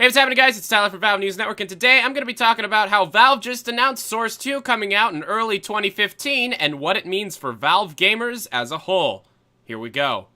Hey, what's happening, guys? It's Tyler from Valve News Network, and today I'm going to be talking about how Valve just announced Source 2 coming out in early 2015 and what it means for Valve gamers as a whole. Here we go.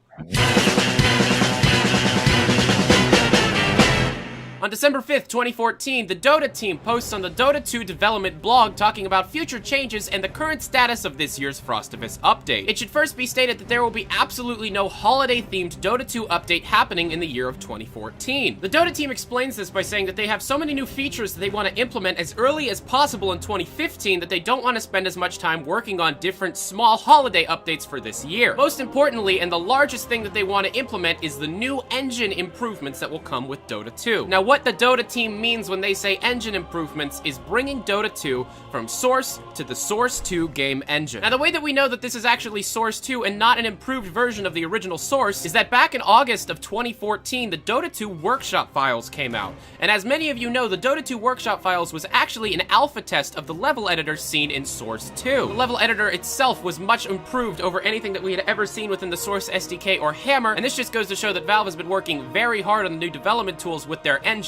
On December 5th, 2014, the Dota team posts on the Dota 2 development blog talking about future changes and the current status of this year's Frostivus update. It should first be stated that there will be absolutely no holiday-themed Dota 2 update happening in the year of 2014. The Dota team explains this by saying that they have so many new features that they want to implement as early as possible in 2015 that they don't want to spend as much time working on different small holiday updates for this year. Most importantly, and the largest thing that they want to implement, is the new engine improvements that will come with Dota 2. Now, what the Dota team means when they say engine improvements is bringing Dota 2 from Source to the Source 2 game engine. Now, the way that we know that this is actually Source 2 and not an improved version of the original Source is that back in August of 2014, the Dota 2 workshop files came out. And as many of you know, the Dota 2 workshop files was actually an alpha test of the level editor seen in Source 2. The level editor itself was much improved over anything that we had ever seen within the Source SDK or Hammer, and this just goes to show that Valve has been working very hard on the new development tools with their engine.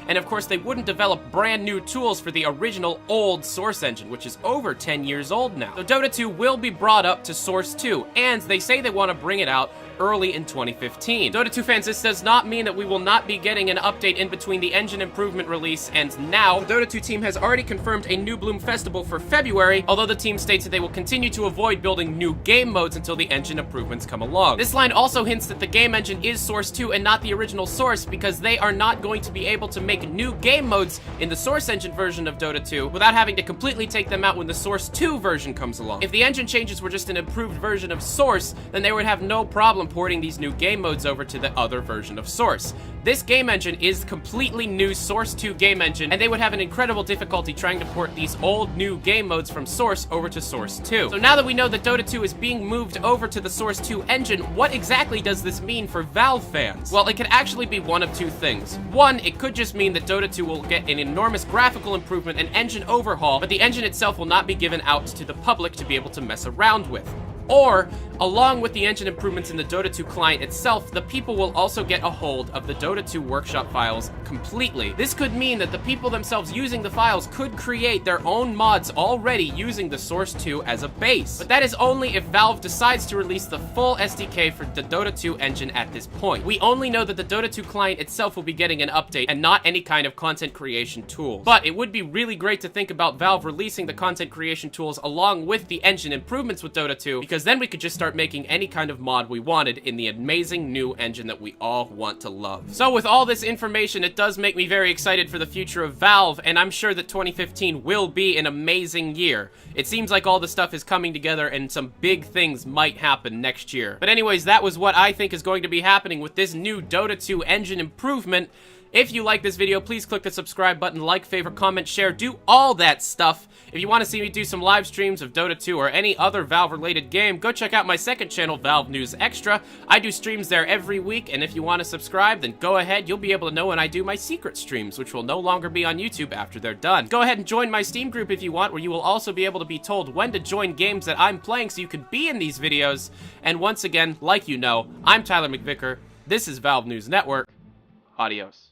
And of course, they wouldn't develop brand new tools for the original old Source engine, which is over 10 years old now. So Dota 2 will be brought up to Source 2, and they say they want to bring it out early in 2015. Dota 2 fans, this does not mean that we will not be getting an update in between the engine improvement release and now. The Dota 2 team has already confirmed a new Bloom Festival for February, although the team states that they will continue to avoid building new game modes until the engine improvements come along. This line also hints that the game engine is Source 2 and not the original Source, because they are not going to be able to make new game modes in the Source engine version of Dota 2 without having to completely take them out when the Source 2 version comes along. If the engine changes were just an improved version of Source, then they would have no problem porting these new game modes over to the other version of Source. This game engine is completely new Source 2 game engine, and they would have an incredible difficulty trying to port these old new game modes from Source over to Source 2. So now that we know that Dota 2 is being moved over to the Source 2 engine, what exactly does this mean for Valve fans? Well, it could actually be one of two things. One, it could just mean that Dota 2 will get an enormous graphical improvement and engine overhaul, but the engine itself will not be given out to the public to be able to mess around with. Or, along with the engine improvements in the Dota 2 client itself, the people will also get a hold of the Dota 2 workshop files completely. This could mean that the people themselves using the files could create their own mods already using the Source 2 as a base. But that is only if Valve decides to release the full SDK for the Dota 2 engine at this point. We only know that the Dota 2 client itself will be getting an update and not any kind of content creation tools. But it would be really great to think about Valve releasing the content creation tools along with the engine improvements with Dota 2, because then we could just start making any kind of mod we wanted in the amazing new engine that we all want to love. So with all this information, it does make me very excited for the future of Valve, and I'm sure that 2015 will be an amazing year. It seems like all the stuff is coming together and some big things might happen next year. But anyways, that was what I think is going to be happening with this new Dota 2 engine improvement. If you like this video, please click the subscribe button, like, favorite, comment, share, do all that stuff. If you want to see me do some live streams of Dota 2 or any other Valve-related game, go check out my second channel, Valve News Extra. I do streams there every week, and if you want to subscribe, then go ahead. You'll be able to know when I do my secret streams, which will no longer be on YouTube after they're done. Go ahead and join my Steam group if you want, where you will also be able to be told when to join games that I'm playing so you can be in these videos. And once again, like you know, I'm Tyler McVicker. This is Valve News Network. Adios.